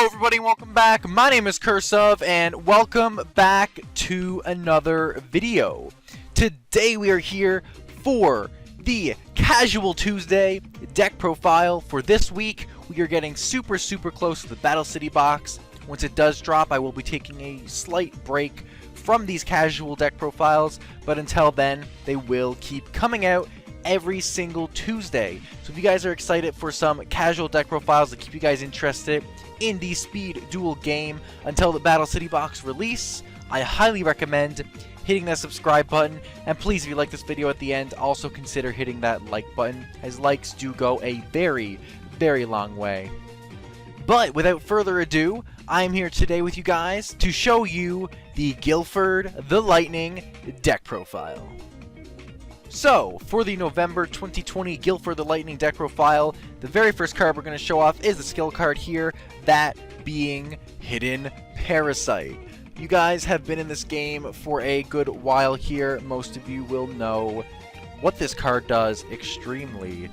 Hello everybody, welcome back. My name is Curseof, and welcome back to another video. Today we are here for the Casual Tuesday deck profile. For this week, we are getting super close to the Battle City box. Once it does drop, I will be taking a slight break from these casual deck profiles, but until then, they will keep coming out every single Tuesday. So if you guys are excited for some casual deck profiles to keep you guys interested in the speed duel game until the Battle City box release, I highly recommend hitting that subscribe button. And please, if you like this video at the end, also consider hitting that like button, as likes do go a very long way. But without further ado, I am here today with you guys to show you the Gilford the Lightning deck profile. So, for the November 2020 Gilford the Lightning deck profile, the very first card we're going to show off is the skill card here, that being Hidden Parasite. You guys have been in this game for a good while here. Most of you will know what this card does extremely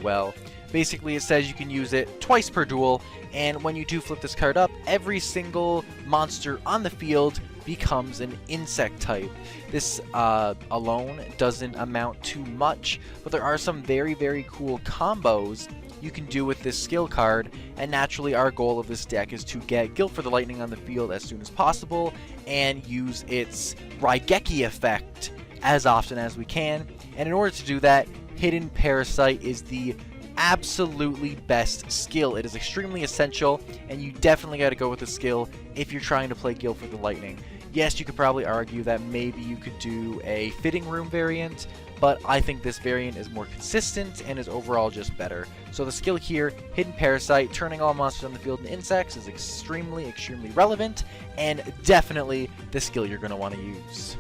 well. Basically, it says you can use it twice per duel, and when you do flip this card up, every single monster on the field becomes an insect type. This alone doesn't amount to much, but there are some very cool combos you can do with this skill card, and naturally our goal of this deck is to get Gilford the Lightning on the field as soon as possible and use its Raigeki effect as often as we can. And in order to do that, Hidden Parasite is the absolutely best skill. It is extremely essential, and you definitely got to go with the skill if you're trying to play Gilford the Lightning. Yes, you could probably argue that maybe you could do a fitting room variant, but I think this variant is more consistent and is overall just better. So the skill here, Hidden Parasite, turning all monsters on the field into insects, is extremely relevant, and definitely the skill you're going to want to use.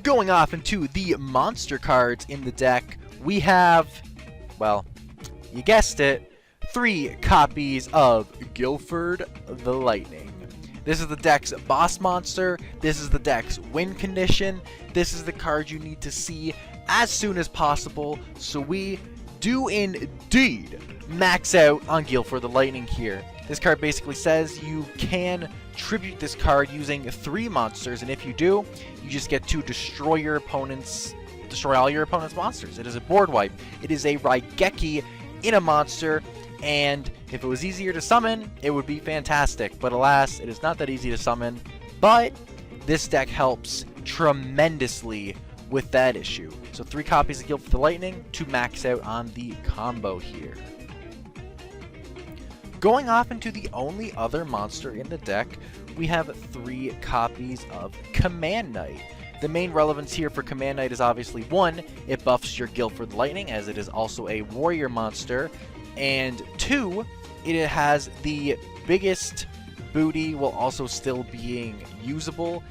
Going off into the monster cards in the deck, we have, well, you guessed it, 3 copies of Gilford the Lightning. This is the deck's boss monster, this is the deck's win condition, this is the card you need to see as soon as possible, so we do indeed max out on Gilford the Lightning here. This card basically says you can tribute this card using 3 monsters, and if you do, you just get to destroy all your opponent's monsters. It is a board wipe. It is a Raigeki in a monster, and if it was easier to summon, it would be fantastic, but alas, it is not that easy to summon. But this deck helps tremendously with that issue. So 3 copies of Gilford the Lightning to max out on the combo here. Going off into the only other monster in the deck, we have 3 copies of Command Knight. The main relevance here for Command Knight is obviously 1, it buffs your Gilford the Lightning, as it is also a warrior monster, and 2, it has the biggest booty while also still being usable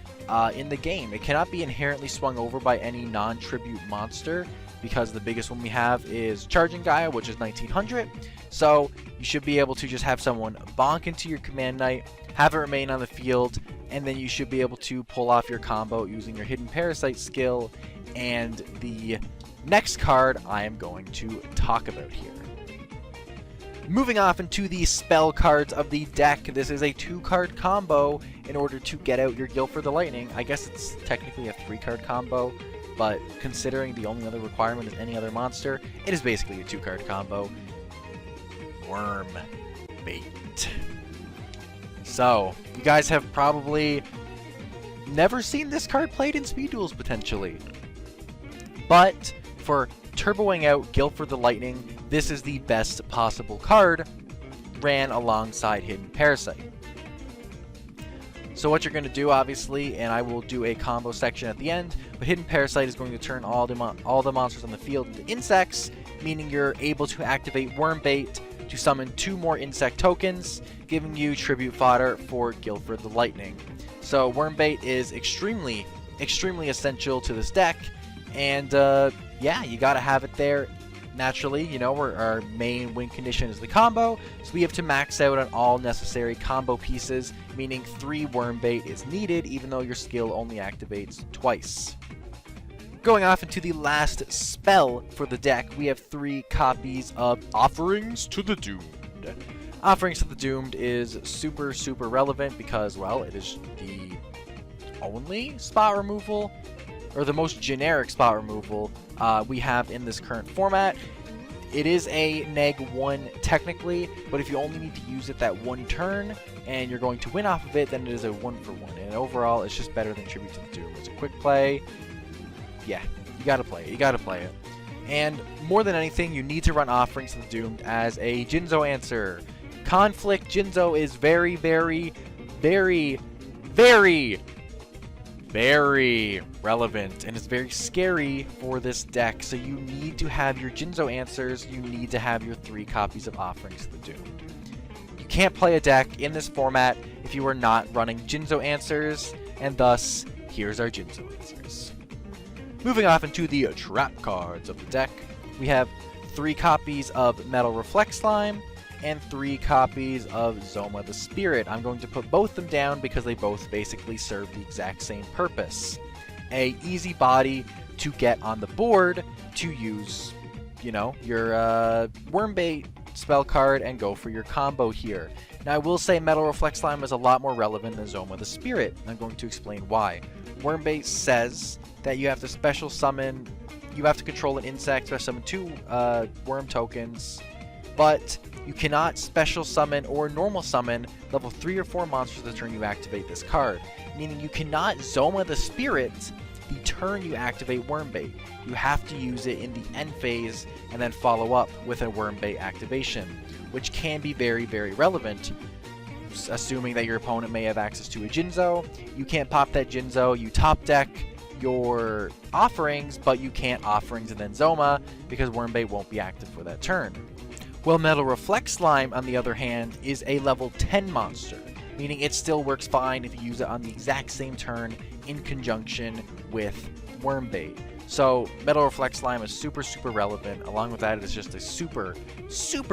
in the game. It cannot be inherently swung over by any non-tribute monster, because the biggest one we have is Charging Gaia, which is 1900, so you should be able to just have someone bonk into your Command Knight, have it remain on the field, and then you should be able to pull off your combo using your Hidden Parasite skill and the next card I am going to talk about here. Moving off into the spell cards of the deck, this is a 2-card combo in order to get out your Gilford the Lightning. I guess it's technically a 3-card combo, but considering the only other requirement is any other monster, it is basically a 2-card combo. Worm Bait. So, you guys have probably never seen this card played in speed duels, potentially. But for turboing out Gilford the Lightning, this is the best possible card ran alongside Hidden Parasite. So what you're going to do, obviously, and I will do a combo section at the end, but Hidden Parasite is going to turn all the monsters on the field into insects, meaning you're able to activate Worm Bait to summon 2 more insect tokens, giving you tribute fodder for Gilford the Lightning. So Worm Bait is extremely essential to this deck, and yeah, you gotta have it there. Naturally, you know, our main win condition is the combo, so we have to max out on all necessary combo pieces, meaning 3 Worm Bait is needed, even though your skill only activates twice. Going off into the last spell for the deck, we have 3 copies of Offerings to the Doomed. Offerings to the Doomed is super relevant because, well, it is the only spot removal, or the most generic spot removal we have in this current format. It is a -1 technically, but if you only need to use it that one turn and you're going to win off of it, then it is a 1-for-1. And overall, it's just better than Tribute to the Doom. It's a quick play. Yeah, you gotta play it. You gotta play it. And more than anything, you need to run Offerings to the Doomed as a Jinzo answer. Conflict Jinzo is very relevant, and it's very scary for this deck, so you need to have your Jinzo answers. You need to have your 3 copies of Offerings to the Doomed. You can't play a deck in this format if you are not running Jinzo answers, and thus, here's our Jinzo answers. Moving off into the trap cards of the deck, we have 3 copies of Metal Reflect Slime, and 3 copies of Zoma the Spirit. I'm going to put both them down because they both basically serve the exact same purpose. A easy body to get on the board to use, you know, your Wormbait spell card and go for your combo here. Now I will say Metal Reflect Slime is a lot more relevant than Zoma the Spirit, and I'm going to explain why. Wormbait says that you have to special summon, you have to control an insect, special summon 2 worm tokens, but you cannot special summon or normal summon level 3 or 4 monsters the turn you activate this card. Meaning you cannot Zoma the Spirit the turn you activate Wormbait. You have to use it in the end phase and then follow up with a Wormbait activation, which can be very relevant, assuming that your opponent may have access to a Jinzo. You can't pop that Jinzo, you top deck your Offerings, but you can't Offerings and then Zoma because Wormbait won't be active for that turn. Well, Metal Reflect Slime, on the other hand, is a level 10 monster, meaning it still works fine if you use it on the exact same turn in conjunction with Wormbait. So, Metal Reflect Slime is super relevant. Along with that, it is just a super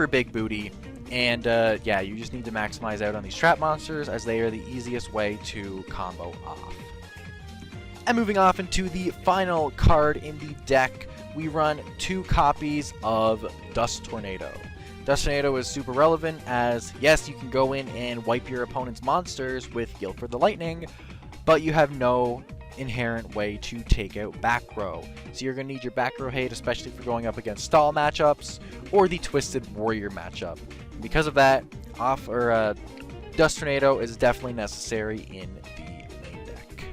big booty, and yeah, you just need to maximize out on these trap monsters as they are the easiest way to combo off. And moving off into the final card in the deck, we run 2 copies of Dust Tornado. Dust Tornado is super relevant as, yes, you can go in and wipe your opponent's monsters with Gilford the Lightning, but you have no inherent way to take out back row. So you're going to need your back row hate, especially for going up against stall matchups or the Twisted Warrior matchup. And because of that, Dust Tornado is definitely necessary in the main deck.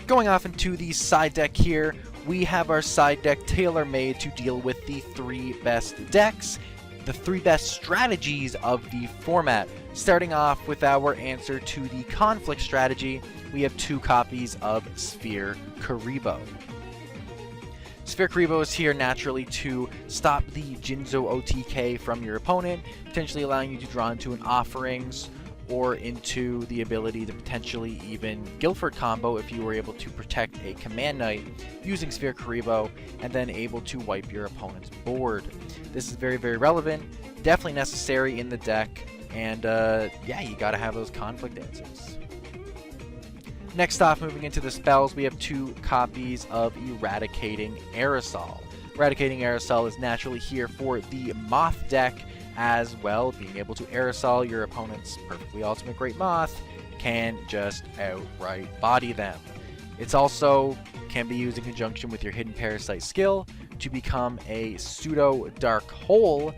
Going off into the side deck here, we have our side deck tailor-made to deal with the 3 best decks, the 3 best strategies of the format. Starting off with our answer to the conflict strategy, we have 2 copies of Sphere Kuriboh. Sphere Kuriboh is here naturally to stop the Jinzo OTK from your opponent, potentially allowing you to draw into an Offerings or into the ability to potentially even Gilford combo if you were able to protect a Command Knight using Sphere Kuriboh and then able to wipe your opponent's board. This is very relevant, definitely necessary in the deck, and yeah, you gotta have those conflict answers. Next off, moving into the spells, we have 2 copies of Eradicating Aerosol. Eradicating Aerosol is naturally here for the Moth deck, as well, being able to aerosol your opponent's perfectly ultimate great moth can just outright body them. It's also can be used in conjunction with your hidden parasite skill to become a pseudo dark hole,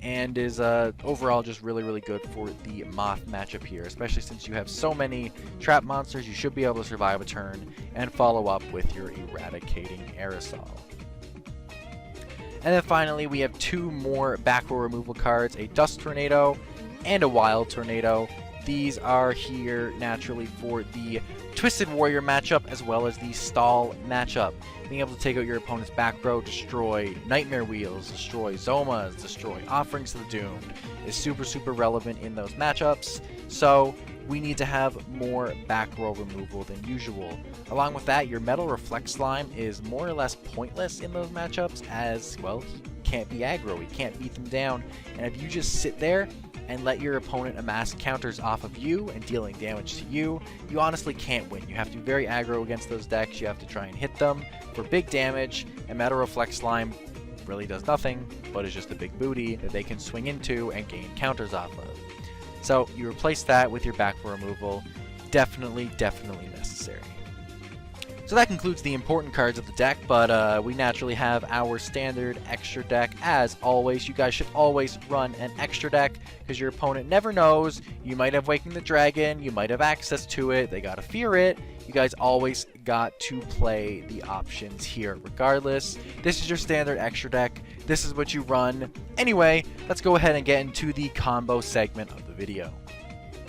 and is overall just really good for the moth matchup here, especially since you have so many trap monsters. You should be able to survive a turn and follow up with your Eradicating Aerosol. And then finally, we have 2 more back row removal cards, a Dust Tornado and a Wild Tornado. These are here naturally for the Twisted Warrior matchup as well as the Stall matchup. Being able to take out your opponent's back row, destroy Nightmare Wheels, destroy Zomas, destroy Offerings to the Doomed is super relevant in those matchups. So we need to have more back row removal than usual. Along with that, your Metal Reflect Slime is more or less pointless in those matchups as, well, he can't be aggro, he can't beat them down, and if you just sit there and let your opponent amass counters off of you and dealing damage to you, you honestly can't win. You have to be very aggro against those decks, you have to try and hit them for big damage, and Metal Reflect Slime really does nothing, but is just a big booty that they can swing into and gain counters off of. So you replace that with your back four removal. Definitely necessary. So that concludes the important cards of the deck, but we naturally have our standard extra deck. As always, you guys should always run an extra deck, because your opponent never knows. You might have Waking the Dragon, you might have access to it, they gotta fear it. You guys always got to play the options here regardless. This is your standard extra deck. This is what you run. Anyway, let's go ahead and get into the combo segment of the video.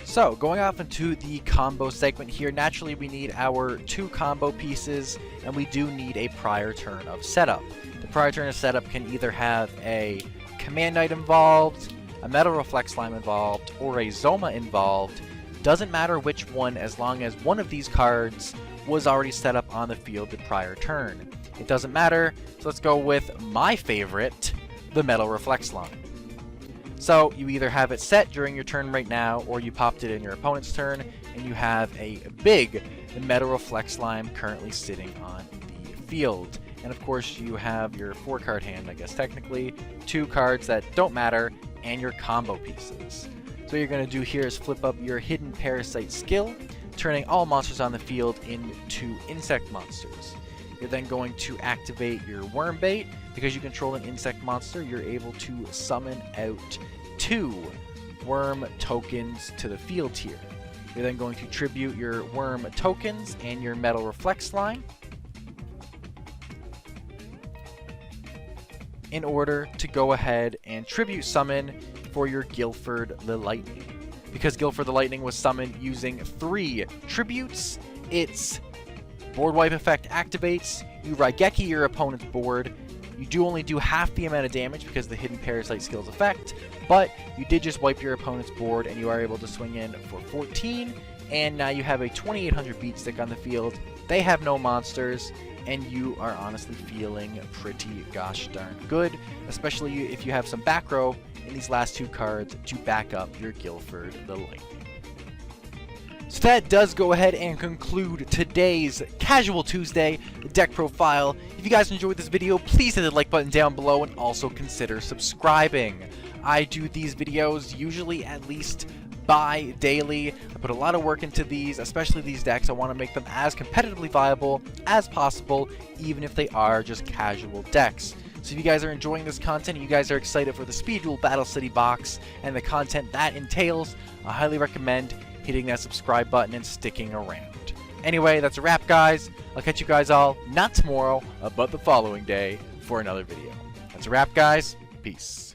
So, going off into the combo segment here, naturally we need our 2 combo pieces, and we do need a prior turn of setup. The prior turn of setup can either have a Command Knight involved, a Metal Reflex Slime involved, or a Zoma involved. Doesn't matter which one, as long as one of these cards was already set up on the field the prior turn. It doesn't matter, so let's go with my favorite, the Metal Reflex Slime. So you either have it set during your turn right now, or you popped it in your opponent's turn, and you have a big Metal Reflex Slime currently sitting on the field. And of course you have your 4-card hand, I guess technically, 2 cards that don't matter, and your combo pieces. So what you're going to do here is flip up your Hidden Parasite skill, turning all monsters on the field into insect monsters. You're then going to activate your Worm Bait. Because you control an insect monster, you're able to summon out 2 worm tokens to the field here. You're then going to tribute your worm tokens and your Metal Reflex Slime in order to go ahead and tribute summon for your Gilford the Lightning. Because Gilford the Lightning was summoned using 3 tributes, its board wipe effect activates, you Raigeki your opponent's board. You do only do half the amount of damage because of the Hidden Parasite skill's effect, but you did just wipe your opponent's board and you are able to swing in for 14, and now you have a 2800 beat stick on the field. They have no monsters, and you are honestly feeling pretty gosh darn good, especially if you have some back row in these last 2 cards to back up your Gilford the Lightning. So that does go ahead and conclude today's Casual Tuesday deck profile. If you guys enjoyed this video, please hit the like button down below and also consider subscribing. I do these videos usually at least bi-daily. I put a lot of work into these, especially these decks. I want to make them as competitively viable as possible, even if they are just casual decks. So if you guys are enjoying this content, you guys are excited for the Speed Duel Battle City box and the content that entails, I highly recommend hitting that subscribe button and sticking around. Anyway, that's a wrap, guys. I'll catch you guys all, not tomorrow, but the following day, for another video. That's a wrap, guys. Peace.